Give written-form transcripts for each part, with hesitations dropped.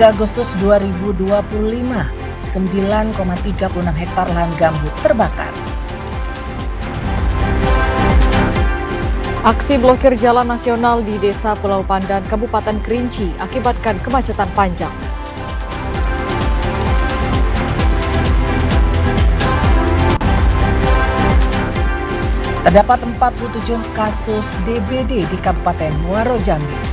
Hingga Agustus 2025, 9,36 hektar lahan gambut terbakar. Aksi blokir jalan nasional di Desa Pulau Pandan, Kabupaten Kerinci akibatkan kemacetan panjang. Terdapat 47 kasus DBD di Kabupaten Muaro Jambi.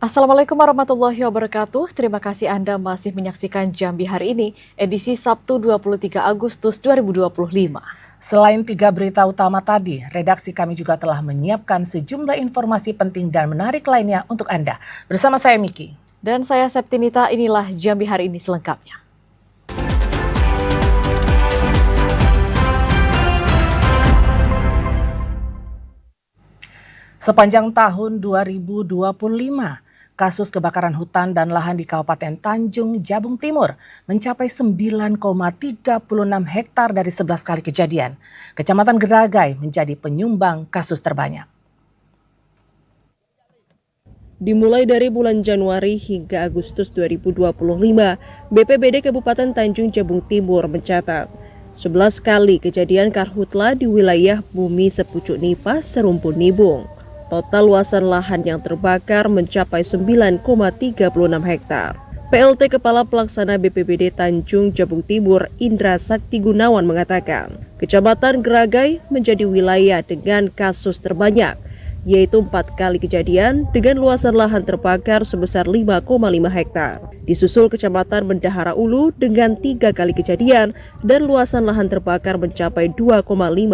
Assalamualaikum warahmatullahi wabarakatuh. Terima kasih Anda masih menyaksikan Jambi hari ini, edisi Sabtu 23 Agustus 2025. Selain 3 berita utama tadi, redaksi kami juga telah menyiapkan sejumlah informasi penting dan menarik lainnya untuk Anda. Bersama saya Miki. Dan saya Septinita, inilah Jambi hari ini selengkapnya. Sepanjang tahun 2025, kasus kebakaran hutan dan lahan di Kabupaten Tanjung Jabung Timur mencapai 9,36 hektar dari 11 kali kejadian. Kecamatan Geragai menjadi penyumbang kasus terbanyak. Dimulai dari bulan Januari hingga Agustus 2025, BPBD Kabupaten Tanjung Jabung Timur mencatat 11 kali kejadian karhutla di wilayah Bumi Sepucuk Nipas, Serumpun Nibung. Total luasan lahan yang terbakar mencapai 9,36 hektar. PLT Kepala Pelaksana BPBD Tanjung Jabung Timur, Indra Sakti Gunawan mengatakan, Kecamatan Geragai menjadi wilayah dengan kasus terbanyak, yaitu 4 kali kejadian dengan luasan lahan terbakar sebesar 5,5 hektar. Disusul Kecamatan Bendahara Ulu dengan 3 kali kejadian dan luasan lahan terbakar mencapai 2,5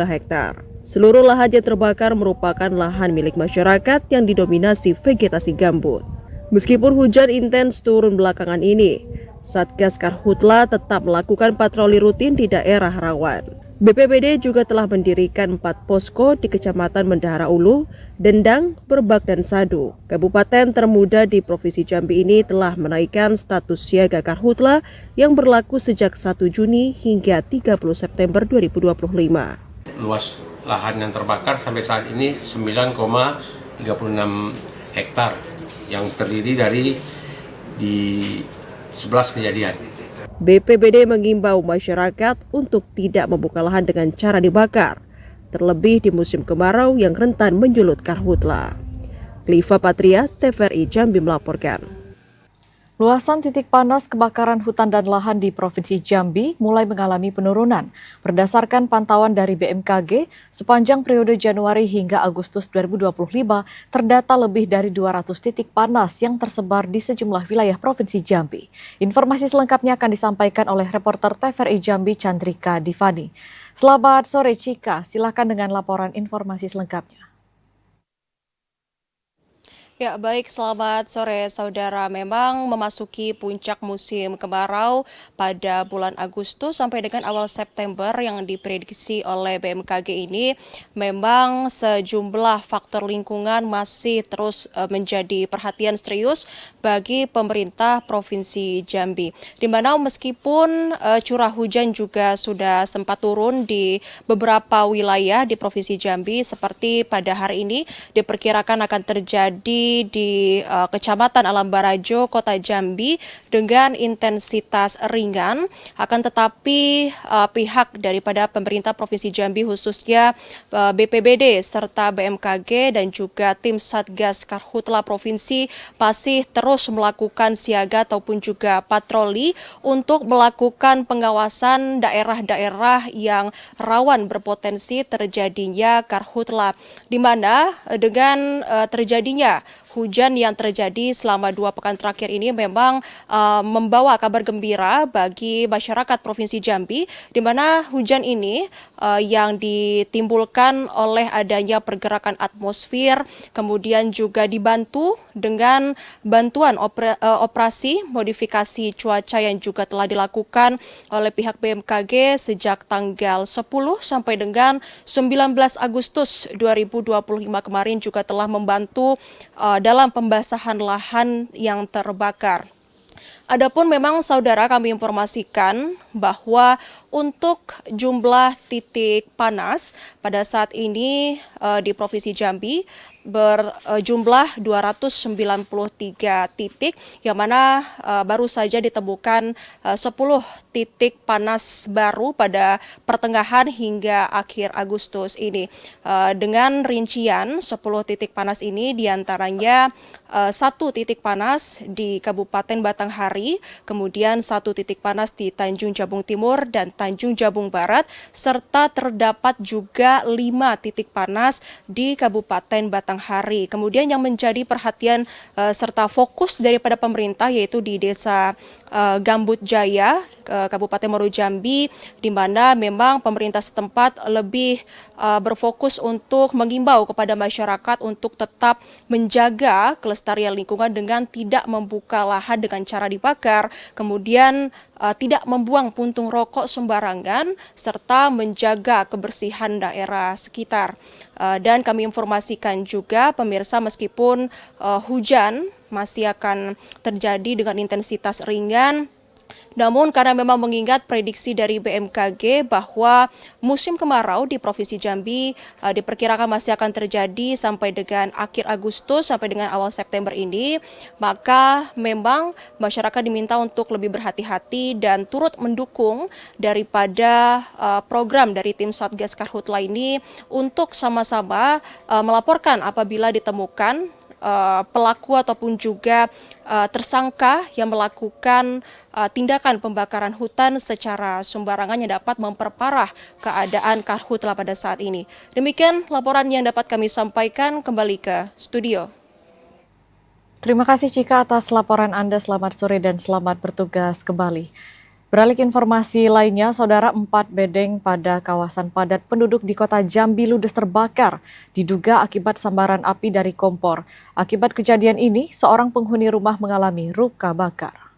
hektar. Seluruh lahan yang terbakar merupakan lahan milik masyarakat yang didominasi vegetasi gambut. Meskipun hujan intens turun belakangan ini, Satgas Karhutla tetap melakukan patroli rutin di daerah rawan. BPBD juga telah mendirikan 4 posko di Kecamatan Bendahara Ulu, Dendang, Berbak, dan Sadu. Kabupaten termuda di Provinsi Jambi ini telah menaikkan status siaga Karhutla yang berlaku sejak 1 Juni hingga 30 September 2025. Luas lahan yang terbakar sampai saat ini 9,36 hektar yang terdiri dari di 11 kejadian. BPBD mengimbau masyarakat untuk tidak membuka lahan dengan cara dibakar, terlebih di musim kemarau yang rentan menyulut karhutla. Kliva Patria, TVRI Jambi melaporkan. Luasan titik panas kebakaran hutan dan lahan di Provinsi Jambi mulai mengalami penurunan. Berdasarkan pantauan dari BMKG, sepanjang periode Januari hingga Agustus 2025, terdata lebih dari 200 titik panas yang tersebar di sejumlah wilayah Provinsi Jambi. Informasi selengkapnya akan disampaikan oleh reporter TVRI Jambi Chandrika Divani. Selamat sore Cika, silakan dengan laporan informasi selengkapnya. Ya baik, selamat sore saudara. Memang memasuki puncak musim kemarau pada bulan Agustus sampai dengan awal September yang diprediksi oleh BMKG ini, memang sejumlah faktor lingkungan masih terus menjadi perhatian serius bagi pemerintah Provinsi Jambi. Di mana meskipun curah hujan juga sudah sempat turun di beberapa wilayah di Provinsi Jambi, seperti pada hari ini diperkirakan akan terjadi di Kecamatan Alam Barajo, Kota Jambi dengan intensitas ringan, akan tetapi pihak daripada pemerintah Provinsi Jambi khususnya BPBD serta BMKG dan juga tim Satgas Karhutla Provinsi masih terus melakukan siaga ataupun juga patroli untuk melakukan pengawasan daerah-daerah yang rawan berpotensi terjadinya karhutla, di mana dengan terjadinya hujan yang terjadi selama 2 pekan terakhir ini memang membawa kabar gembira bagi masyarakat Provinsi Jambi, di mana hujan ini yang ditimbulkan oleh adanya pergerakan atmosfer, kemudian juga dibantu dengan bantuan operasi modifikasi cuaca yang juga telah dilakukan oleh pihak BMKG sejak tanggal 10 sampai dengan 19 Agustus 2025 kemarin juga telah membantu dalam pembasahan lahan yang terbakar. Adapun memang saudara kami informasikan bahwa untuk jumlah titik panas pada saat ini di Provinsi Jambi berjumlah 293 titik yang mana baru saja ditemukan 10 titik panas baru pada pertengahan hingga akhir Agustus ini. Dengan rincian 10 titik panas ini diantaranya 1 titik panas di Kabupaten Batanghari, kemudian 1 titik panas di Tanjung Jabung Timur dan Tanjung Jabung Barat, serta terdapat juga 5 titik panas di Kabupaten Batanghari. Kemudian yang menjadi perhatian serta fokus daripada pemerintah yaitu di Desa Gambut Jaya, Kabupaten Muaro Jambi, di mana memang pemerintah setempat lebih berfokus untuk mengimbau kepada masyarakat untuk tetap menjaga kelestarian lingkungan dengan tidak membuka lahan dengan cara dibakar, kemudian tidak membuang puntung rokok sembarangan, serta menjaga kebersihan daerah sekitar. Dan kami informasikan juga pemirsa, meskipun hujan masih akan terjadi dengan intensitas ringan, namun karena memang mengingat prediksi dari BMKG bahwa musim kemarau di Provinsi Jambi diperkirakan masih akan terjadi sampai dengan akhir Agustus sampai dengan awal September ini, maka memang masyarakat diminta untuk lebih berhati-hati dan turut mendukung daripada program dari tim Satgas Karhutla ini untuk sama-sama melaporkan apabila ditemukan pelaku ataupun juga tersangka yang melakukan tindakan pembakaran hutan secara sembarangan yang dapat memperparah keadaan karhutla pada saat ini. Demikian laporan yang dapat kami sampaikan, kembali ke studio. Terima kasih Cika atas laporan Anda. Selamat sore dan selamat bertugas kembali. Beralih ke informasi lainnya, saudara, 4 bedeng pada kawasan padat penduduk di kota Jambi ludes terbakar, diduga akibat sambaran api dari kompor. Akibat kejadian ini, seorang penghuni rumah mengalami luka bakar.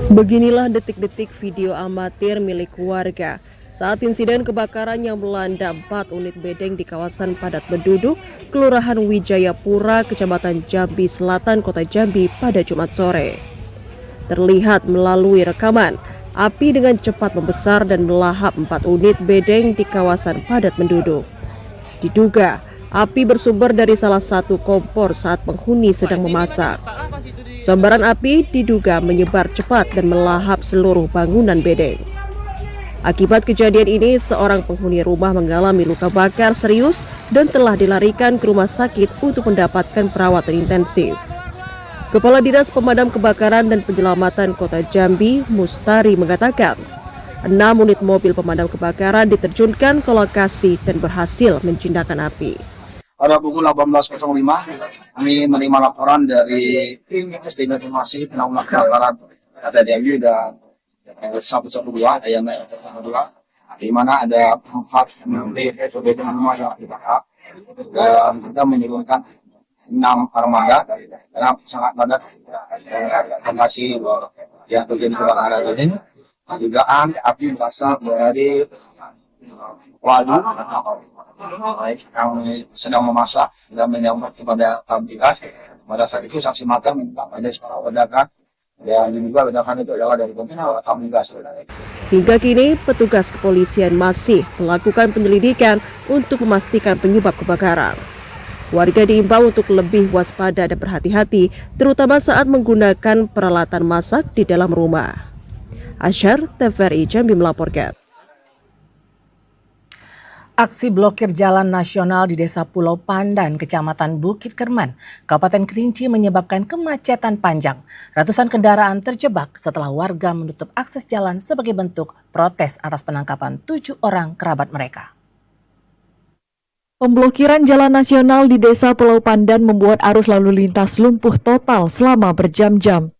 Beginilah detik-detik video amatir milik warga saat insiden kebakaran yang melanda 4 unit bedeng di kawasan padat penduduk, Kelurahan Wijayapura, Kecamatan Jambi Selatan, Kota Jambi pada Jumat sore. Terlihat melalui rekaman, api dengan cepat membesar dan melahap 4 unit bedeng di kawasan padat penduduk. Diduga, api bersumber dari salah satu kompor saat penghuni sedang memasak. Sambaran api diduga menyebar cepat dan melahap seluruh bangunan bedeng. Akibat kejadian ini, seorang penghuni rumah mengalami luka bakar serius dan telah dilarikan ke rumah sakit untuk mendapatkan perawatan intensif. Kepala Dinas Pemadam Kebakaran dan Penyelamatan Kota Jambi, Mustari, mengatakan 6 unit mobil pemadam kebakaran diterjunkan ke lokasi dan berhasil menjinakkan api. Pada pukul 18.05, kami menerima laporan dari tim Informasi Penanggulangan Kebakaran Kota Jambi dan 112 yang di mana ada 4 unit rumah yang dibakar, dan kita menurunkan 6 armada karena sangat padat lokasi yang terjadi kebakaran ini. Dugaan api berasal dari waduk yang sedang memasak dan menyambut kepada tabligh. Pada saat itu saksi mata minta pada seorang pedagang dan juga ledakan itu adalah dari tabligh. Hingga kini, petugas kepolisian masih melakukan penyelidikan untuk memastikan penyebab kebakaran. Warga diimbau untuk lebih waspada dan berhati-hati, terutama saat menggunakan peralatan masak di dalam rumah. Asyar, TVRI Jambi melaporkan. Aksi blokir jalan nasional di Desa Pulau Pandan, Kecamatan Bukit Kerman, Kabupaten Kerinci menyebabkan kemacetan panjang. Ratusan kendaraan terjebak setelah warga menutup akses jalan sebagai bentuk protes atas penangkapan 7 orang kerabat mereka. Pemblokiran jalan nasional di Desa Pulau Pandan membuat arus lalu lintas lumpuh total selama berjam-jam.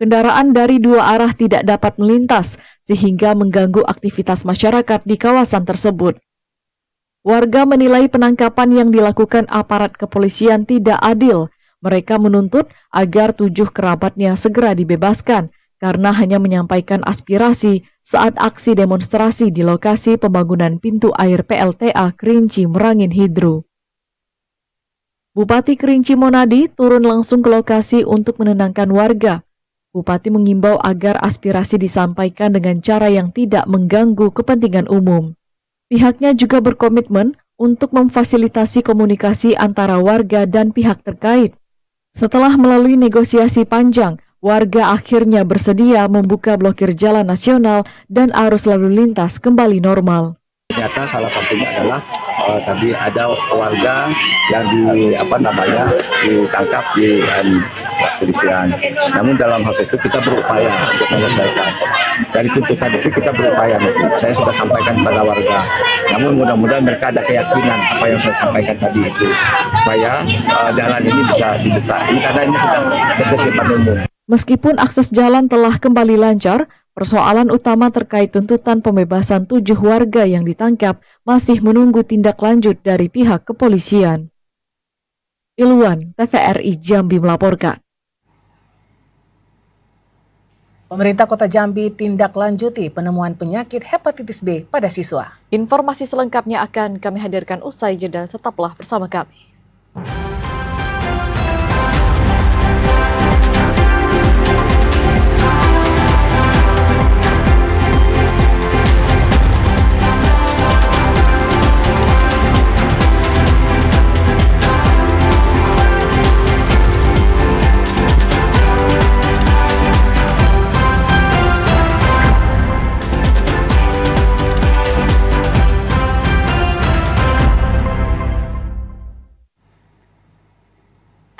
Kendaraan dari 2 arah tidak dapat melintas, sehingga mengganggu aktivitas masyarakat di kawasan tersebut. Warga menilai penangkapan yang dilakukan aparat kepolisian tidak adil. Mereka menuntut agar 7 kerabatnya segera dibebaskan karena hanya menyampaikan aspirasi saat aksi demonstrasi di lokasi pembangunan pintu air PLTA Kerinci Merangin Hidro. Bupati Kerinci Monadi turun langsung ke lokasi untuk menenangkan warga. Bupati mengimbau agar aspirasi disampaikan dengan cara yang tidak mengganggu kepentingan umum. Pihaknya juga berkomitmen untuk memfasilitasi komunikasi antara warga dan pihak terkait. Setelah melalui negosiasi panjang, warga akhirnya bersedia membuka blokir jalan nasional dan arus lalu lintas kembali normal. Ternyata salah satunya adalah tadi ada warga yang ditangkap di kepolisian. Namun dalam hal itu kita berupaya untuk menyelesaikan. Dari tuntutan itu kita berupaya. Saya sudah sampaikan kepada warga. Namun mudah-mudahan mereka ada keyakinan apa yang saya sampaikan tadi itu, supaya jalan ini bisa dibuka. Ini karena ini sudah ketertiban umum. Meskipun akses jalan telah kembali lancar, persoalan utama terkait tuntutan pembebasan 7 warga yang ditangkap masih menunggu tindak lanjut dari pihak kepolisian. Ilwan, TVRI Jambi melaporkan. Pemerintah Kota Jambi tindak lanjuti penemuan penyakit hepatitis B pada siswa. Informasi selengkapnya akan kami hadirkan usai jeda, tetaplah bersama kami.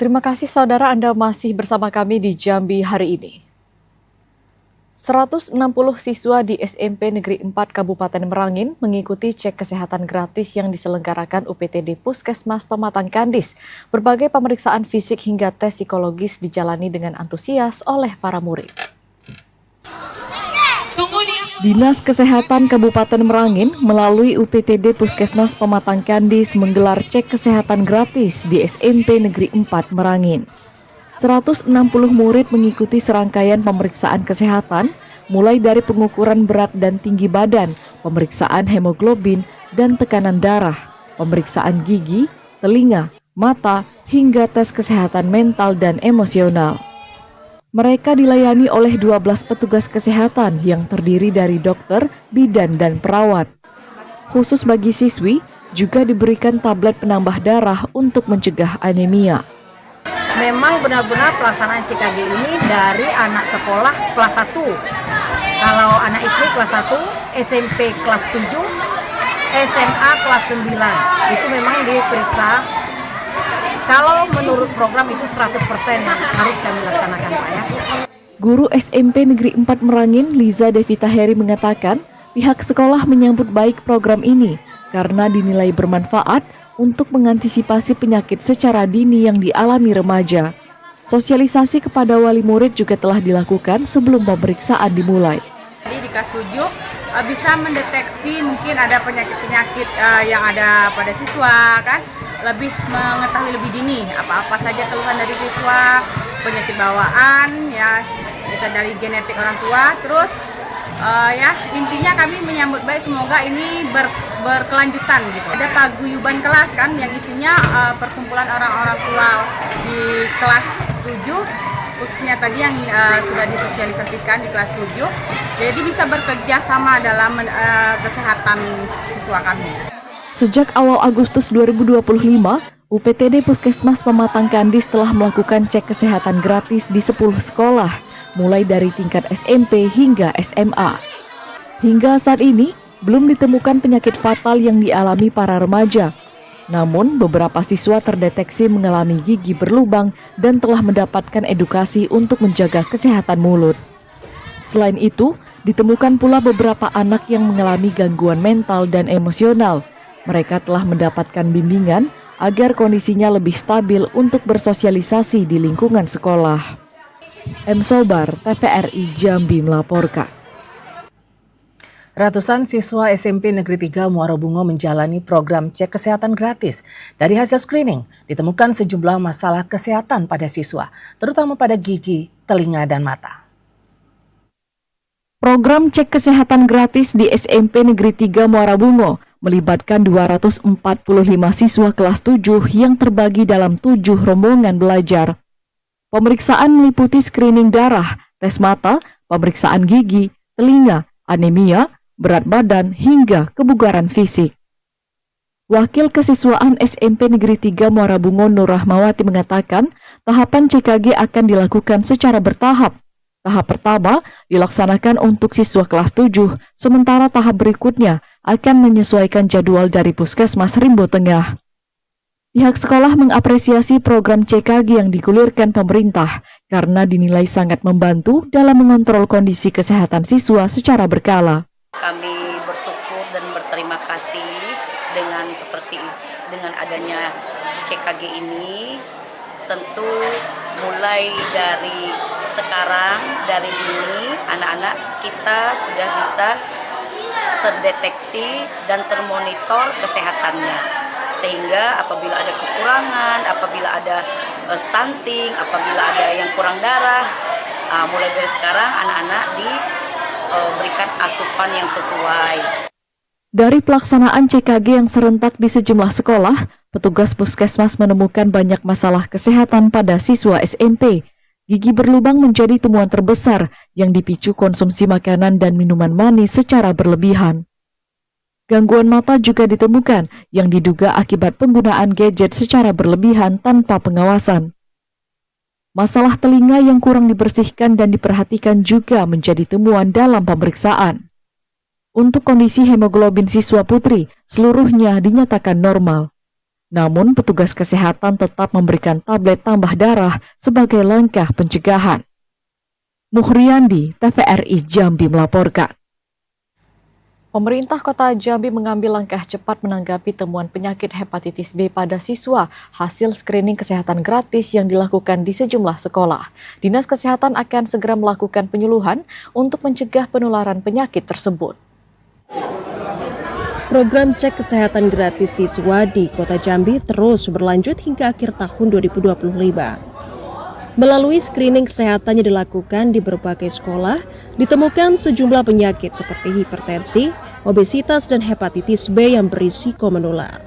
Terima kasih saudara, Anda masih bersama kami di Jambi hari ini. 160 siswa di SMP Negeri 4 Kabupaten Merangin mengikuti cek kesehatan gratis yang diselenggarakan UPTD Puskesmas Pematang Kandis. Berbagai pemeriksaan fisik hingga tes psikologis dijalani dengan antusias oleh para murid. Dinas Kesehatan Kabupaten Merangin melalui UPTD Puskesmas Pematang Kandis menggelar cek kesehatan gratis di SMP Negeri 4 Merangin. 160 murid mengikuti serangkaian pemeriksaan kesehatan, mulai dari pengukuran berat dan tinggi badan, pemeriksaan hemoglobin dan tekanan darah, pemeriksaan gigi, telinga, mata, hingga tes kesehatan mental dan emosional. Mereka dilayani oleh 12 petugas kesehatan yang terdiri dari dokter, bidan, dan perawat. Khusus bagi siswi, juga diberikan tablet penambah darah untuk mencegah anemia. Memang benar-benar pelaksanaan CKG ini dari anak sekolah kelas 1. Kalau anak SD kelas 1, SMP kelas 7, SMA kelas 9. Itu memang diperiksa. Kalau menurut program itu 100% yang harus kami laksanakan, Pak ya. Guru SMP Negeri 4 Merangin, Liza Devita Heri mengatakan, pihak sekolah menyambut baik program ini karena dinilai bermanfaat untuk mengantisipasi penyakit secara dini yang dialami remaja. Sosialisasi kepada wali murid juga telah dilakukan sebelum pemeriksaan dimulai. Jadi di kelas 7 bisa mendeteksi mungkin ada penyakit-penyakit yang ada pada siswa, kan? Lebih mengetahui lebih dini apa-apa saja keluhan dari siswa, penyakit bawaan, ya bisa dari genetik orang tua. Terus ya intinya kami menyambut baik, semoga ini berkelanjutan gitu. Ada paguyuban kelas kan yang isinya perkumpulan orang-orang tua di kelas 7, khususnya tadi yang sudah disosialisasikan di kelas 7. Jadi bisa bekerja sama dalam kesehatan siswa kami. Sejak awal Agustus 2025, UPTD Puskesmas Pematang Kandis telah melakukan cek kesehatan gratis di 10 sekolah, mulai dari tingkat SMP hingga SMA. Hingga saat ini, belum ditemukan penyakit fatal yang dialami para remaja. Namun, beberapa siswa terdeteksi mengalami gigi berlubang dan telah mendapatkan edukasi untuk menjaga kesehatan mulut. Selain itu, ditemukan pula beberapa anak yang mengalami gangguan mental dan emosional. Mereka telah mendapatkan bimbingan agar kondisinya lebih stabil untuk bersosialisasi di lingkungan sekolah. M. Sobar, TVRI Jambi melaporkan. Ratusan siswa SMP Negeri 3 Muara Bungo menjalani program cek kesehatan gratis. Dari hasil screening, ditemukan sejumlah masalah kesehatan pada siswa, terutama pada gigi, telinga, dan mata. Program cek kesehatan gratis di SMP Negeri 3 Muara Bungo melibatkan 245 siswa kelas 7 yang terbagi dalam 7 rombongan belajar. Pemeriksaan meliputi screening darah, tes mata, pemeriksaan gigi, telinga, anemia, berat badan, hingga kebugaran fisik. Wakil Kesiswaan SMP Negeri 3 Muara Bungo Nur Rahmawati mengatakan, tahapan CKG akan dilakukan secara bertahap. Tahap pertama dilaksanakan untuk siswa kelas 7, sementara tahap berikutnya akan menyesuaikan jadwal dari Puskesmas Rimbo Tengah. Pihak sekolah mengapresiasi program CKG yang digulirkan pemerintah karena dinilai sangat membantu dalam mengontrol kondisi kesehatan siswa secara berkala. Kami bersyukur dan berterima kasih dengan adanya CKG ini. Tentu mulai dari sekarang, dari dini, anak-anak kita sudah bisa terdeteksi dan termonitor kesehatannya. Sehingga apabila ada kekurangan, apabila ada stunting, apabila ada yang kurang darah, mulai dari sekarang anak-anak diberikan asupan yang sesuai. Dari pelaksanaan CKG yang serentak di sejumlah sekolah, petugas puskesmas menemukan banyak masalah kesehatan pada siswa SMP. Gigi berlubang menjadi temuan terbesar yang dipicu konsumsi makanan dan minuman manis secara berlebihan. Gangguan mata juga ditemukan yang diduga akibat penggunaan gadget secara berlebihan tanpa pengawasan. Masalah telinga yang kurang dibersihkan dan diperhatikan juga menjadi temuan dalam pemeriksaan. Untuk kondisi hemoglobin siswa putri, seluruhnya dinyatakan normal. Namun petugas kesehatan tetap memberikan tablet tambah darah sebagai langkah pencegahan. Muhriyandi, TVRI Jambi melaporkan. Pemerintah Kota Jambi mengambil langkah cepat menanggapi temuan penyakit hepatitis B pada siswa hasil screening kesehatan gratis yang dilakukan di sejumlah sekolah. Dinas Kesehatan akan segera melakukan penyuluhan untuk mencegah penularan penyakit tersebut. Program cek kesehatan gratis siswa di Kota Jambi terus berlanjut hingga akhir tahun 2025. Melalui screening kesehatan yang dilakukan di berbagai sekolah, ditemukan sejumlah penyakit seperti hipertensi, obesitas, dan hepatitis B yang berisiko menular.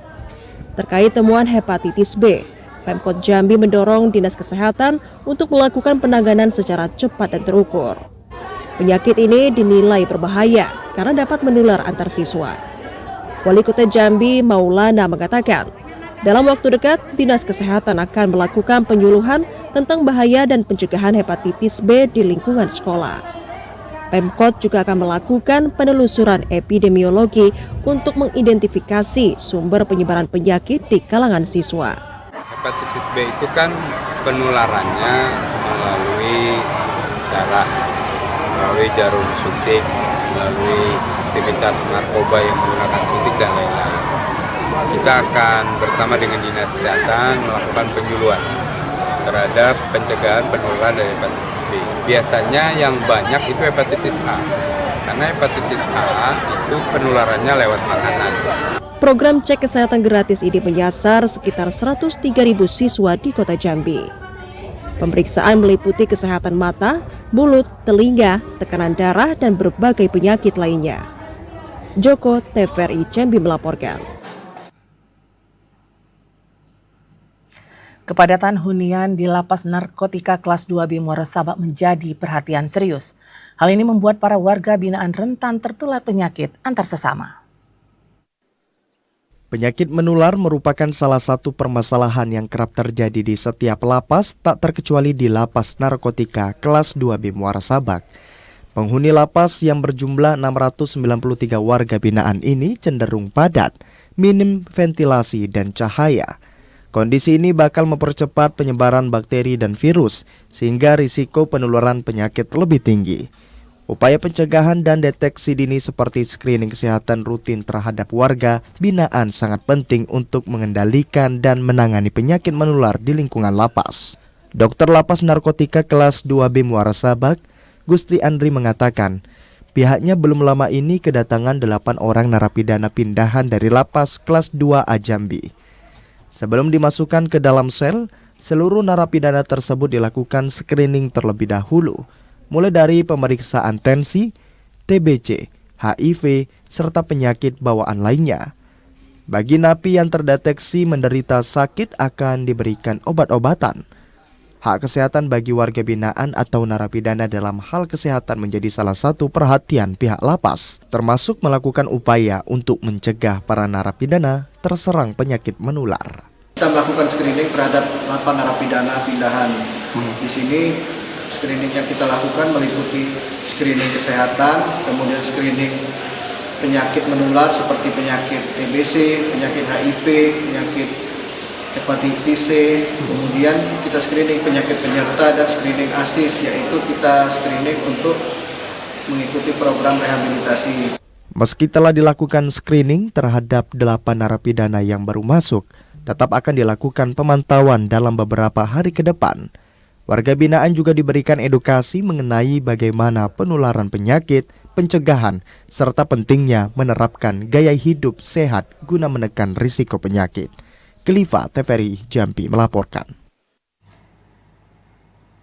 Terkait temuan hepatitis B, Pemkot Jambi mendorong Dinas Kesehatan untuk melakukan penanganan secara cepat dan terukur. Penyakit ini dinilai berbahaya karena dapat menular antar siswa. Wali Kota Jambi Maulana mengatakan, dalam waktu dekat, Dinas Kesehatan akan melakukan penyuluhan tentang bahaya dan pencegahan hepatitis B di lingkungan sekolah. Pemkot juga akan melakukan penelusuran epidemiologi untuk mengidentifikasi sumber penyebaran penyakit di kalangan siswa. Hepatitis B itu kan penularannya melalui darah, melalui jarum suntik, melalui aktivitas narkoba yang menggunakan suntik dan lain-lain. Kita akan bersama dengan Dinas Kesehatan melakukan penyuluhan terhadap pencegahan penularan dari hepatitis B. Biasanya yang banyak itu hepatitis A, karena hepatitis A itu penularannya lewat makanan. Program cek kesehatan gratis ini menyasar sekitar 103.000 siswa di Kota Jambi. Pemeriksaan meliputi kesehatan mata, mulut, telinga, tekanan darah, dan berbagai penyakit lainnya. Joko, TVRI Jambi melaporkan. Kepadatan hunian di Lapas Narkotika Kelas 2B Muara Sabak menjadi perhatian serius. Hal ini membuat para warga binaan rentan tertular penyakit antar sesama. Penyakit menular merupakan salah satu permasalahan yang kerap terjadi di setiap lapas, tak terkecuali di Lapas Narkotika Kelas 2B Muara Sabak. Penghuni lapas yang berjumlah 693 warga binaan ini cenderung padat, minim ventilasi dan cahaya. Kondisi ini bakal mempercepat penyebaran bakteri dan virus, sehingga risiko penularan penyakit lebih tinggi. Upaya pencegahan dan deteksi dini seperti screening kesehatan rutin terhadap warga binaan sangat penting untuk mengendalikan dan menangani penyakit menular di lingkungan lapas. Dokter Lapas Narkotika Kelas 2B Muara Sabak, Gusti Andri mengatakan, pihaknya belum lama ini kedatangan 8 orang narapidana pindahan dari lapas kelas 2A Jambi. Sebelum dimasukkan ke dalam sel, seluruh narapidana tersebut dilakukan screening terlebih dahulu, mulai dari pemeriksaan tensi, TBC, HIV, serta penyakit bawaan lainnya. Bagi napi yang terdeteksi menderita sakit akan diberikan obat-obatan. Hak kesehatan bagi warga binaan atau narapidana dalam hal kesehatan menjadi salah satu perhatian pihak lapas, termasuk melakukan upaya untuk mencegah para narapidana terserang penyakit menular. Kita melakukan screening terhadap 8 narapidana pindahan. Di sini screening yang kita lakukan meliputi screening kesehatan, kemudian screening penyakit menular seperti penyakit TBC, penyakit HIV, penyakit hepatitis C, kemudian kita screening penyakit penyerta dan screening ASIS, yaitu kita screening untuk mengikuti program rehabilitasi. Meski telah dilakukan screening terhadap 8 narapidana yang baru masuk, tetap akan dilakukan pemantauan dalam beberapa hari ke depan. Warga binaan juga diberikan edukasi mengenai bagaimana penularan penyakit, pencegahan, serta pentingnya menerapkan gaya hidup sehat guna menekan risiko penyakit. Khalifa TVRI Jambi melaporkan.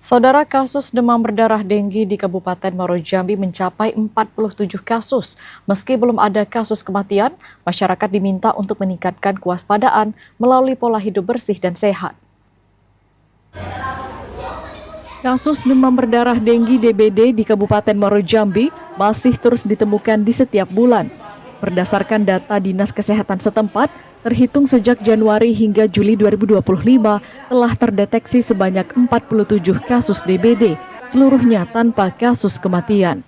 Saudara, kasus demam berdarah denggi di Kabupaten Muaro Jambi mencapai 47 kasus. Meski belum ada kasus kematian, masyarakat diminta untuk meningkatkan kewaspadaan melalui pola hidup bersih dan sehat. Kasus demam berdarah denggi DBD di Kabupaten Muaro Jambi masih terus ditemukan di setiap bulan. Berdasarkan data Dinas Kesehatan setempat, terhitung sejak Januari hingga Juli 2025 telah terdeteksi sebanyak 47 kasus DBD, seluruhnya tanpa kasus kematian.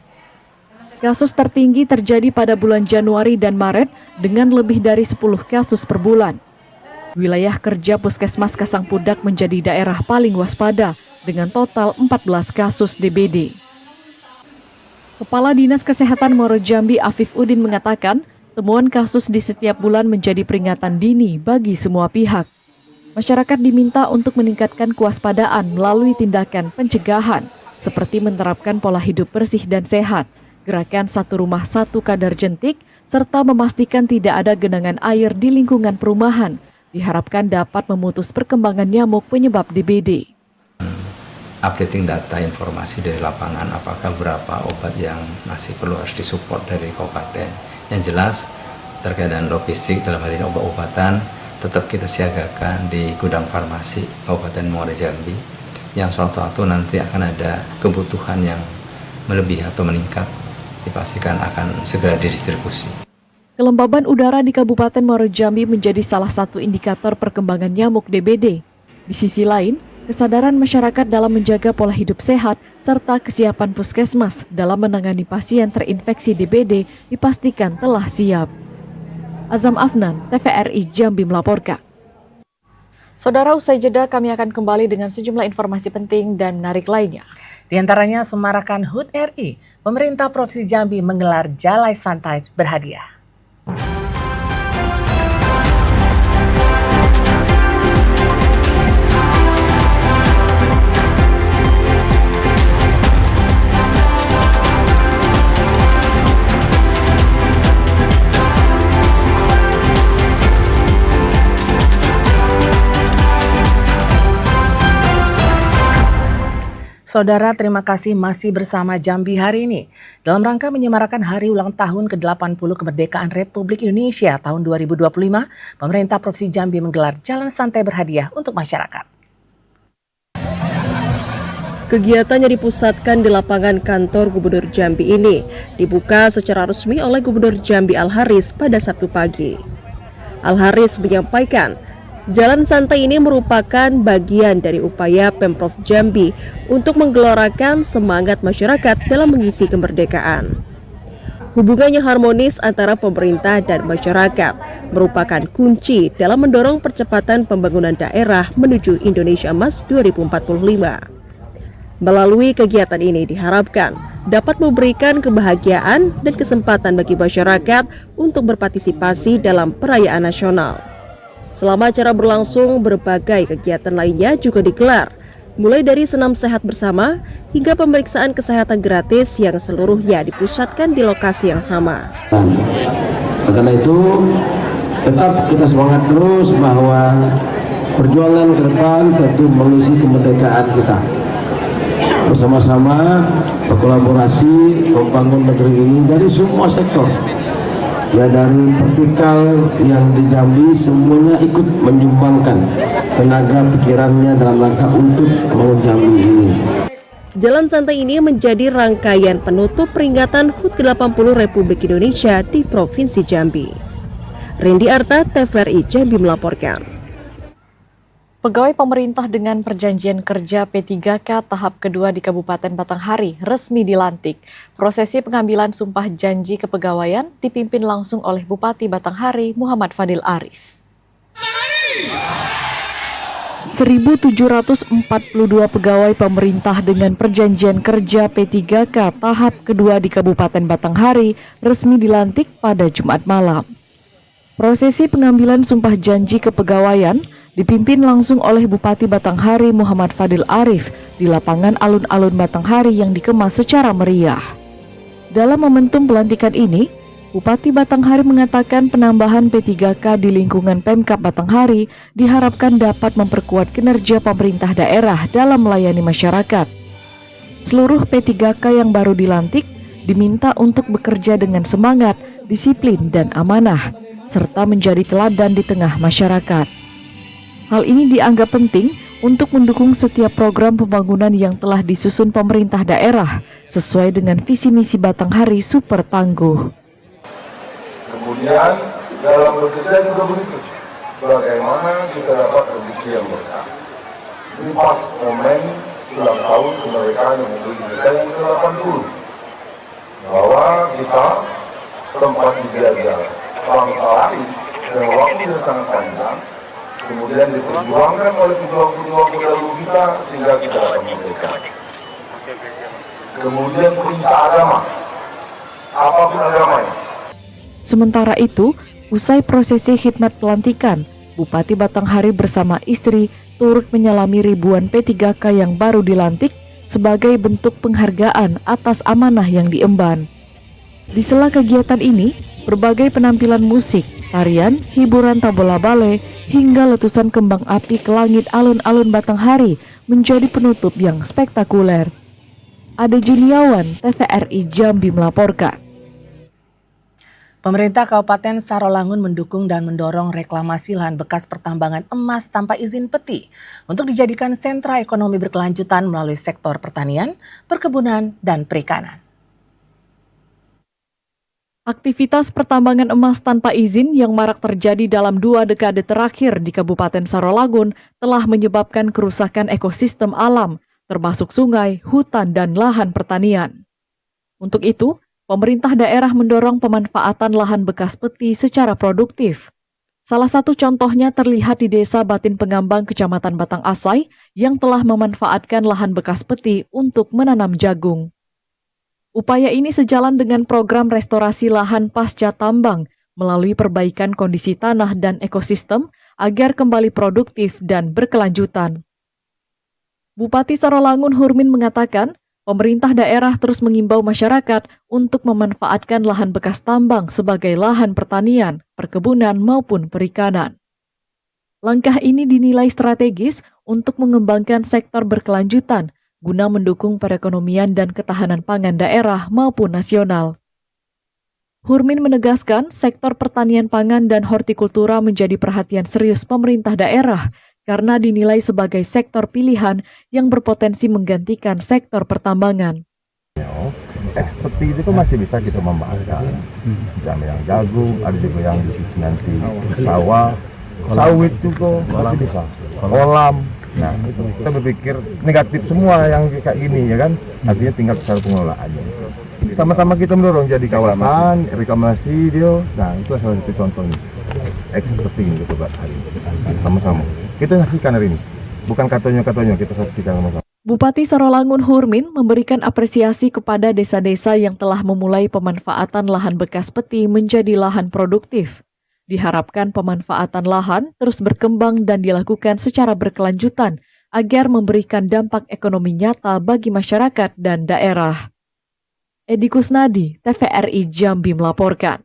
Kasus tertinggi terjadi pada bulan Januari dan Maret dengan lebih dari 10 kasus per bulan. Wilayah kerja Puskesmas Kasangpudak menjadi daerah paling waspada dengan total 14 kasus DBD. Kepala Dinas Kesehatan Muaro Jambi Afif Udin mengatakan, temuan kasus di setiap bulan menjadi peringatan dini bagi semua pihak. Masyarakat diminta untuk meningkatkan kewaspadaan melalui tindakan pencegahan, seperti menerapkan pola hidup bersih dan sehat, gerakan satu rumah satu kadar jentik, serta memastikan tidak ada genangan air di lingkungan perumahan. Diharapkan dapat memutus perkembangan nyamuk penyebab DBD. Updating data informasi dari lapangan, apakah berapa obat yang masih perlu harus disupport dari kabupaten. Yang jelas terkait dengan logistik dalam hal ini obat-obatan tetap kita siagakan di gudang farmasi Kabupaten Muaro Jambi yang suatu-suatu nanti akan ada kebutuhan yang melebihi atau meningkat, dipastikan akan segera didistribusi. Kelembaban udara di Kabupaten Muaro Jambi menjadi salah satu indikator perkembangan nyamuk DBD. Di sisi lain, kesadaran masyarakat dalam menjaga pola hidup sehat serta kesiapan puskesmas dalam menangani pasien terinfeksi DBD dipastikan telah siap. Azam Afnan, TVRI Jambi melaporkan. Saudara, usai jeda kami akan kembali dengan sejumlah informasi penting dan menarik lainnya. Di antaranya semarakan HUT RI, pemerintah Provinsi Jambi menggelar Jalai Santai berhadiah. Saudara, terima kasih masih bersama Jambi hari ini. Dalam rangka menyemarakan hari ulang tahun ke-80 kemerdekaan Republik Indonesia tahun 2025, pemerintah Provinsi Jambi menggelar Jalan Santai berhadiah untuk masyarakat. Kegiatan yang dipusatkan di lapangan kantor Gubernur Jambi ini dibuka secara resmi oleh Gubernur Jambi Al-Haris pada Sabtu pagi. Al-Haris menyampaikan, Jalan Santai ini merupakan bagian dari upaya Pemprov Jambi untuk menggelorakan semangat masyarakat dalam mengisi kemerdekaan. Hubungan yang harmonis antara pemerintah dan masyarakat merupakan kunci dalam mendorong percepatan pembangunan daerah menuju Indonesia Emas 2045. Melalui kegiatan ini diharapkan dapat memberikan kebahagiaan dan kesempatan bagi masyarakat untuk berpartisipasi dalam perayaan nasional. Selama acara berlangsung, berbagai kegiatan lainnya juga digelar, mulai dari senam sehat bersama hingga pemeriksaan kesehatan gratis yang seluruhnya dipusatkan di lokasi yang sama. Karena itu tetap kita semangat terus bahwa perjuangan ke depan tentu mengisi kemerdekaan kita. Bersama-sama berkolaborasi membangun negeri ini dari semua sektor. Ya, dari vertikal yang di Jambi semuanya ikut menyumbangkan tenaga pikirannya dalam rangka untuk membangun Jambi ini. Jalan santai ini menjadi rangkaian penutup peringatan HUT ke-80 Republik Indonesia di Provinsi Jambi. Rendy Arta, TVRI Jambi melaporkan. Pegawai pemerintah dengan perjanjian kerja P3K tahap kedua di Kabupaten Batanghari resmi dilantik. Prosesi pengambilan sumpah janji kepegawaian dipimpin langsung oleh Bupati Batanghari Muhammad Fadil Arif. 1.742 pegawai pemerintah dengan perjanjian kerja P3K tahap kedua di Kabupaten Batanghari resmi dilantik pada Jumat malam. Prosesi pengambilan sumpah janji kepegawaian dipimpin langsung oleh Bupati Batanghari Muhammad Fadil Arif di lapangan alun-alun Batanghari yang dikemas secara meriah. Dalam momentum pelantikan ini, Bupati Batanghari mengatakan penambahan P3K di lingkungan Pemkab Batanghari diharapkan dapat memperkuat kinerja pemerintah daerah dalam melayani masyarakat. Seluruh P3K yang baru dilantik diminta untuk bekerja dengan semangat, disiplin, dan amanah, serta menjadi teladan di tengah masyarakat. Hal ini dianggap penting untuk mendukung setiap program pembangunan yang telah disusun pemerintah daerah sesuai dengan visi misi Batanghari Super Tangguh. Kemudian dalam bekerja juga begitu, bagaimana kita dapat rezeki yang berkah. Ini pas momen ulang tahun kemerdekaan Republik Indonesia yang ke-80, bahwa kita sempat dijajah bangsa lain dengan waktu yang sangat panjang, kemudian diperjuangkan oleh pejuang-pejuang pendahulu kita sehingga kita dapat merdeka. Kemudian perintah agama, apapun agamanya. Sementara itu, usai prosesi khidmat pelantikan, Bupati Batanghari bersama istri turut menyalami ribuan P3K yang baru dilantik sebagai bentuk penghargaan atas amanah yang diemban. Di sela kegiatan ini, berbagai penampilan musik, tarian, hiburan tabola bale, hingga letusan kembang api ke langit alun-alun Batanghari menjadi penutup yang spektakuler. Ade Juniawan, TVRI Jambi melaporkan. Pemerintah Kabupaten Sarolangun mendukung dan mendorong reklamasi lahan bekas pertambangan emas tanpa izin peti untuk dijadikan sentra ekonomi berkelanjutan melalui sektor pertanian, perkebunan, dan perikanan. Aktivitas pertambangan emas tanpa izin yang marak terjadi dalam 2 dekade terakhir di Kabupaten Sarolangun telah menyebabkan kerusakan ekosistem alam, termasuk sungai, hutan, dan lahan pertanian. Untuk itu, pemerintah daerah mendorong pemanfaatan lahan bekas peti secara produktif. Salah satu contohnya terlihat di Desa Batin Pengambang, Kecamatan Batang Asai, yang telah memanfaatkan lahan bekas peti untuk menanam jagung. Upaya ini sejalan dengan program restorasi lahan pasca tambang melalui perbaikan kondisi tanah dan ekosistem agar kembali produktif dan berkelanjutan. Bupati Sarolangun Hurmin mengatakan, pemerintah daerah terus mengimbau masyarakat untuk memanfaatkan lahan bekas tambang sebagai lahan pertanian, perkebunan maupun perikanan. Langkah ini dinilai strategis untuk mengembangkan sektor berkelanjutan guna mendukung perekonomian dan ketahanan pangan daerah maupun nasional. Hurmin menegaskan sektor pertanian pangan dan hortikultura menjadi perhatian serius pemerintah daerah karena dinilai sebagai sektor pilihan yang berpotensi menggantikan sektor pertambangan. Seperti itu kan masih bisa kita membanggakan. Misalnya yang jagung, ada juga yang di situ nanti sawah, sawit juga masih bisa. Kolam. Nah, itu kita berpikir negatif semua yang kayak gini ya kan. Artinya tinggal cara pengelolaannya. Sama-sama kita mendorong jadi kawasan, reklamasi dia. Nah, itu salah satu contohnya. Seperti ini gitu Pak hari ini. Sama-sama. Kita saksikan hari ini. Bukan katanya kita saksikan sama-sama. Bupati Sarolangun Hurmin memberikan apresiasi kepada desa-desa yang telah memulai pemanfaatan lahan bekas peti menjadi lahan produktif. Diharapkan pemanfaatan lahan terus berkembang dan dilakukan secara berkelanjutan agar memberikan dampak ekonomi nyata bagi masyarakat dan daerah. Edi Kusnadi, TVRI Jambi melaporkan.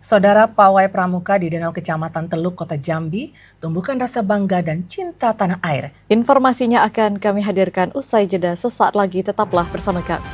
Saudara, pawai pramuka di Danau Kecamatan Teluk, Kota Jambi, tumbuhkan rasa bangga dan cinta tanah air. Informasinya akan kami hadirkan usai jeda sesaat lagi, tetaplah bersama kami.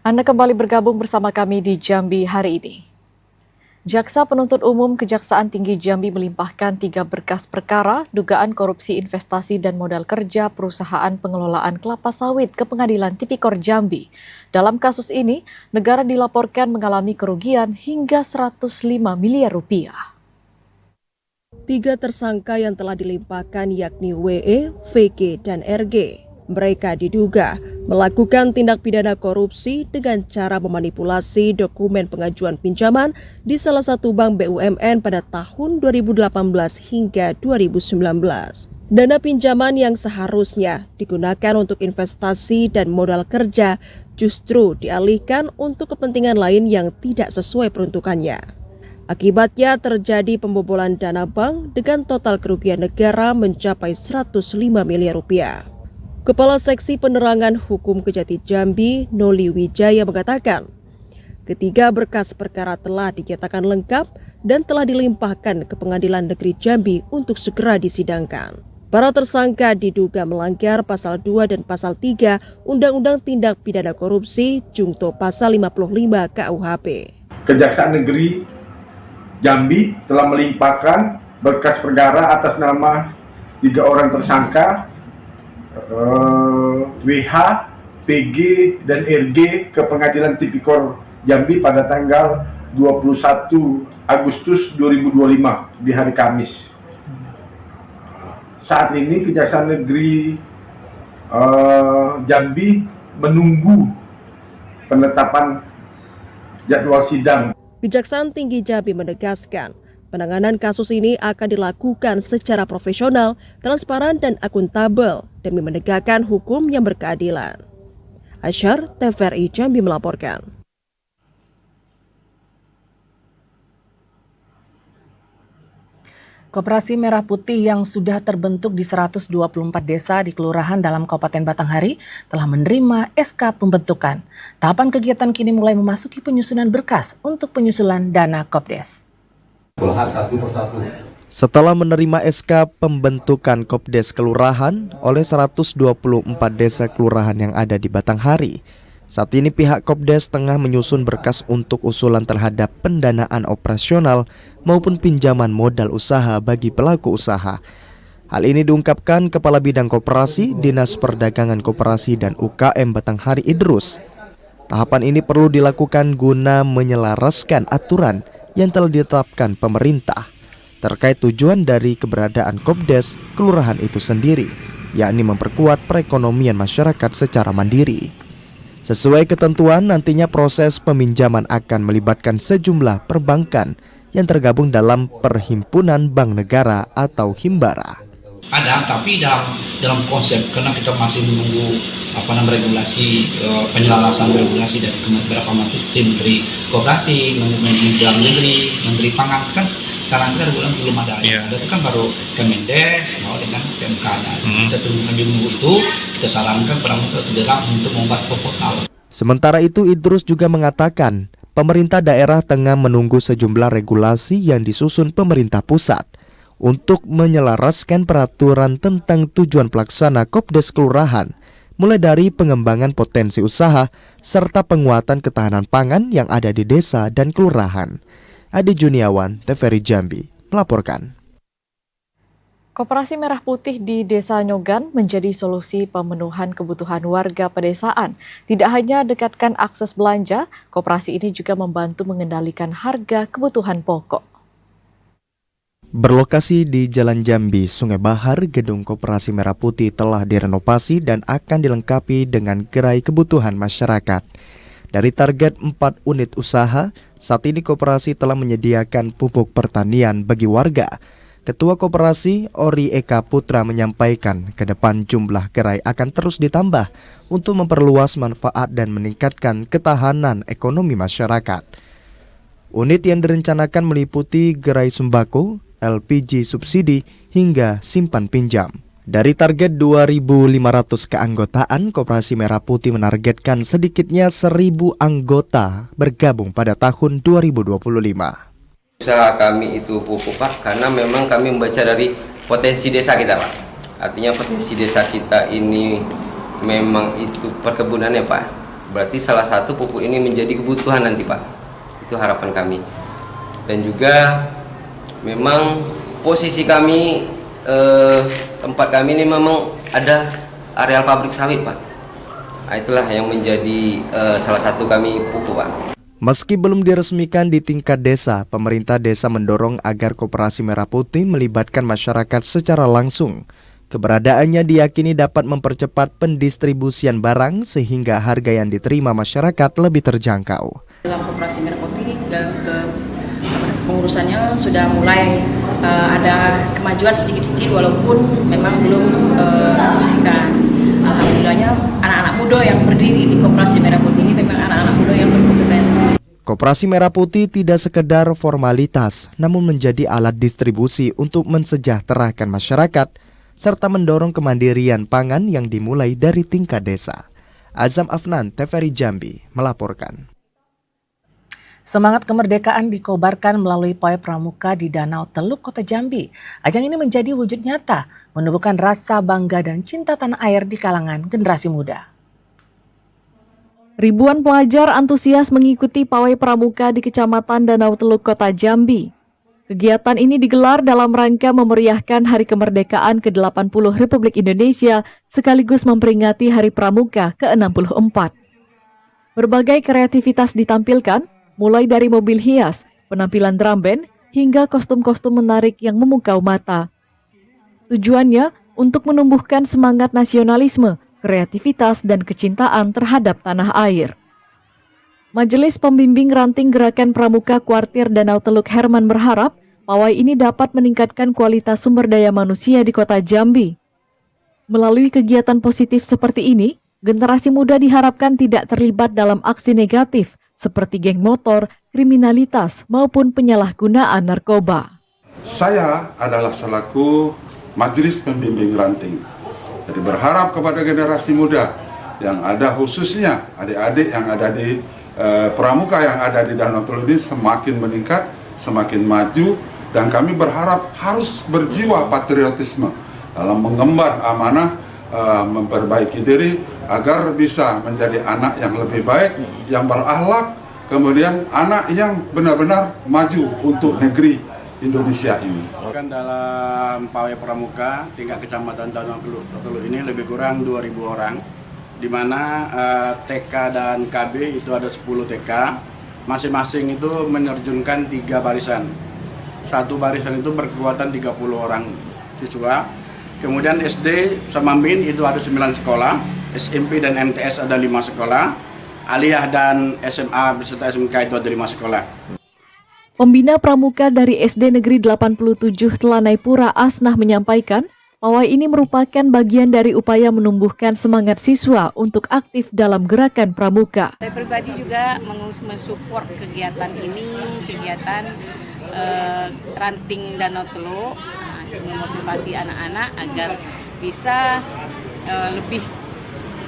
Anda kembali bergabung bersama kami di Jambi hari ini. Jaksa Penuntut Umum Kejaksaan Tinggi Jambi melimpahkan 3 berkas perkara dugaan korupsi investasi dan modal kerja perusahaan pengelolaan kelapa sawit ke Pengadilan Tipikor Jambi. Dalam kasus ini, negara dilaporkan mengalami kerugian hingga 105 miliar rupiah. 3 tersangka yang telah dilimpahkan yakni WE, VG, dan RG. Mereka diduga melakukan tindak pidana korupsi dengan cara memanipulasi dokumen pengajuan pinjaman di salah satu bank BUMN pada tahun 2018 hingga 2019. Dana pinjaman yang seharusnya digunakan untuk investasi dan modal kerja justru dialihkan untuk kepentingan lain yang tidak sesuai peruntukannya. Akibatnya terjadi pembobolan dana bank dengan total kerugian negara mencapai 105 miliar rupiah. Kepala Seksi Penerangan Hukum Kejati Jambi, Noli Wijaya mengatakan, ketiga berkas perkara telah dinyatakan lengkap dan telah dilimpahkan ke Pengadilan Negeri Jambi untuk segera disidangkan. Para tersangka diduga melanggar Pasal 2 dan Pasal 3 Undang-Undang Tindak Pidana Korupsi Jungto Pasal 55 KUHP. Kejaksaan Negeri Jambi telah melimpahkan berkas perkara atas nama 3 orang tersangka WH, PG, dan RG ke Pengadilan Tipikor Jambi pada tanggal 21 Agustus 2025 di hari Kamis. Saat ini Kejaksaan Negeri Jambi menunggu penetapan jadwal sidang. Kejaksaan Tinggi Jambi menegaskan, penanganan kasus ini akan dilakukan secara profesional, transparan, dan akuntabel demi menegakkan hukum yang berkeadilan. Asyar, TVRI Jambi melaporkan. Koperasi Merah Putih yang sudah terbentuk di 124 desa di kelurahan dalam Kabupaten Batanghari telah menerima SK pembentukan. Tahapan kegiatan kini mulai memasuki penyusunan berkas untuk penyusulan dana Kopdes. Setelah menerima SK pembentukan Kopdes Kelurahan oleh 124 desa kelurahan yang ada di Batanghari, saat ini pihak Kopdes tengah menyusun berkas untuk usulan terhadap pendanaan operasional maupun pinjaman modal usaha bagi pelaku usaha. Hal ini diungkapkan Kepala Bidang Koperasi Dinas Perdagangan Koperasi dan UKM Batanghari Idrus. Tahapan ini perlu dilakukan guna menyelaraskan aturan yang telah ditetapkan pemerintah terkait tujuan dari keberadaan Kopdes kelurahan itu sendiri, yakni memperkuat perekonomian masyarakat secara mandiri. Sesuai ketentuan, nantinya proses peminjaman akan melibatkan sejumlah perbankan yang tergabung dalam Perhimpunan Bank Negara atau Himbara. Ada, tapi dalam konsep, karena kita masih menunggu regulasi, penyelarasan regulasi dari beberapa menteri seperti Menteri Koperasi, Menteri Dalam Negeri, Menteri Pangan, kan sekarang kita belum ada. Ada itu kan baru Kemendes dengan PMK-nya. Kita tunggu sambil menunggu itu, kita sarankan pada masa segera untuk membuat proposal. Sementara itu, Idrus juga mengatakan pemerintah daerah tengah menunggu sejumlah regulasi yang disusun pemerintah pusat untuk menyelaraskan peraturan tentang tujuan pelaksana Kopdes Kelurahan, mulai dari pengembangan potensi usaha serta penguatan ketahanan pangan yang ada di desa dan kelurahan. Adi Juniawan, TVRI Jambi, melaporkan. Koperasi Merah Putih di Desa Nyogan menjadi solusi pemenuhan kebutuhan warga pedesaan. Tidak hanya dekatkan akses belanja, koperasi ini juga membantu mengendalikan harga kebutuhan pokok. Berlokasi di Jalan Jambi, Sungai Bahar, Gedung Koperasi Merah Putih telah direnovasi dan akan dilengkapi dengan gerai kebutuhan masyarakat. Dari target 4 unit usaha, saat ini koperasi telah menyediakan pupuk pertanian bagi warga. Ketua Koperasi Ori Eka Putra menyampaikan ke depan jumlah gerai akan terus ditambah untuk memperluas manfaat dan meningkatkan ketahanan ekonomi masyarakat. Unit yang direncanakan meliputi gerai sembako, LPG subsidi, hingga simpan pinjam. Dari target 2.500 keanggotaan, Koperasi Merah Putih menargetkan sedikitnya 1.000 anggota bergabung pada tahun 2025. Usaha kami itu pupuk, Pak, karena memang kami membaca dari potensi desa kita, Pak. Artinya potensi desa kita ini memang itu perkebunannya, Pak. Berarti salah satu pupuk ini menjadi kebutuhan nanti, Pak. Itu harapan kami. Dan juga memang posisi kami, tempat kami ini memang ada areal pabrik sawit, Pak. Nah, itulah yang menjadi salah satu kami pupuk, Pak. Meski belum diresmikan di tingkat desa, pemerintah desa mendorong agar Koperasi Merah Putih melibatkan masyarakat secara langsung. Keberadaannya diyakini dapat mempercepat pendistribusian barang sehingga harga yang diterima masyarakat lebih terjangkau. Dalam Koperasi Merah Putih pengurusannya sudah mulai ada kemajuan sedikit-sedikit walaupun memang belum signifikan. Alhamdulillahnya anak-anak muda yang berdiri di Koperasi Merah Putih ini memang anak-anak muda yang berkompeten. Koperasi Merah Putih tidak sekedar formalitas, namun menjadi alat distribusi untuk mensejahterakan masyarakat serta mendorong kemandirian pangan yang dimulai dari tingkat desa. Azam Afnan, TVRI Jambi melaporkan. Semangat kemerdekaan dikobarkan melalui pawai pramuka di Danau Teluk Kota Jambi. Ajang ini menjadi wujud nyata, menumbuhkan rasa bangga dan cinta tanah air di kalangan generasi muda. Ribuan pelajar antusias mengikuti pawai pramuka di Kecamatan Danau Teluk Kota Jambi. Kegiatan ini digelar dalam rangka memeriahkan Hari Kemerdekaan ke-80 Republik Indonesia sekaligus memperingati Hari Pramuka ke-64. Berbagai kreativitas ditampilkan, mulai dari mobil hias, penampilan drum band, hingga kostum-kostum menarik yang memukau mata. Tujuannya untuk menumbuhkan semangat nasionalisme, kreativitas, dan kecintaan terhadap tanah air. Majelis Pembimbing Ranting Gerakan Pramuka Kuartir Danau Teluk Herman berharap pawai ini dapat meningkatkan kualitas sumber daya manusia di Kota Jambi. Melalui kegiatan positif seperti ini, generasi muda diharapkan tidak terlibat dalam aksi negatif, seperti geng motor, kriminalitas, maupun penyalahgunaan narkoba. Saya adalah selaku Majelis Pembimbing Ranting. Jadi berharap kepada generasi muda yang ada khususnya adik-adik yang ada di pramuka yang ada di Danau Teluk ini semakin meningkat, semakin maju, dan kami berharap harus berjiwa patriotisme dalam mengemban amanah, memperbaiki diri agar bisa menjadi anak yang lebih baik, yang berakhlak, kemudian anak yang benar-benar maju untuk negeri Indonesia ini. Dalam pawai pramuka tingkat kecamatan Danau Teluk ini lebih kurang 2.000 orang, di mana TK dan KB itu ada 10 TK, masing-masing itu menerjunkan 3 barisan. Satu barisan itu berkekuatan 30 orang siswa. Kemudian SD sama MIN itu ada 9 sekolah, SMP dan MTS ada 5 sekolah, Aliyah dan SMA beserta SMK itu ada 5 sekolah. Pembina pramuka dari SD Negeri 87 Telanai Pura Asnah menyampaikan, pawai ini merupakan bagian dari upaya menumbuhkan semangat siswa untuk aktif dalam gerakan pramuka. Saya pribadi juga mensupport kegiatan ini, kegiatan ranting Danau Teluk, memotivasi anak-anak agar bisa lebih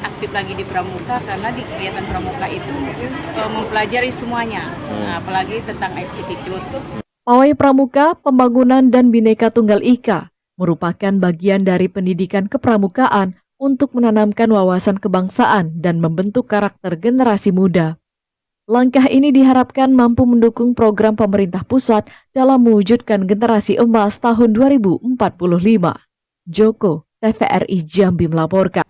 aktif lagi di pramuka, karena di kegiatan pramuka itu mempelajari semuanya, apalagi tentang attitude. Pawai pramuka, pembangunan dan Bhinneka Tunggal Ika merupakan bagian dari pendidikan kepramukaan untuk menanamkan wawasan kebangsaan dan membentuk karakter generasi muda. Langkah ini diharapkan mampu mendukung program pemerintah pusat dalam mewujudkan generasi emas tahun 2045. Joko, TVRI Jambi melaporkan.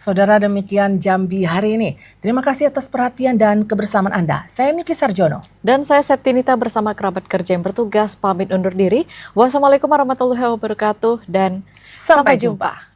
Saudara, demikian Jambi hari ini. Terima kasih atas perhatian dan kebersamaan Anda. Saya Miki Sarjono. Dan saya Septinita bersama kerabat kerja yang bertugas pamit undur diri. Wassalamualaikum warahmatullahi wabarakatuh dan sampai jumpa.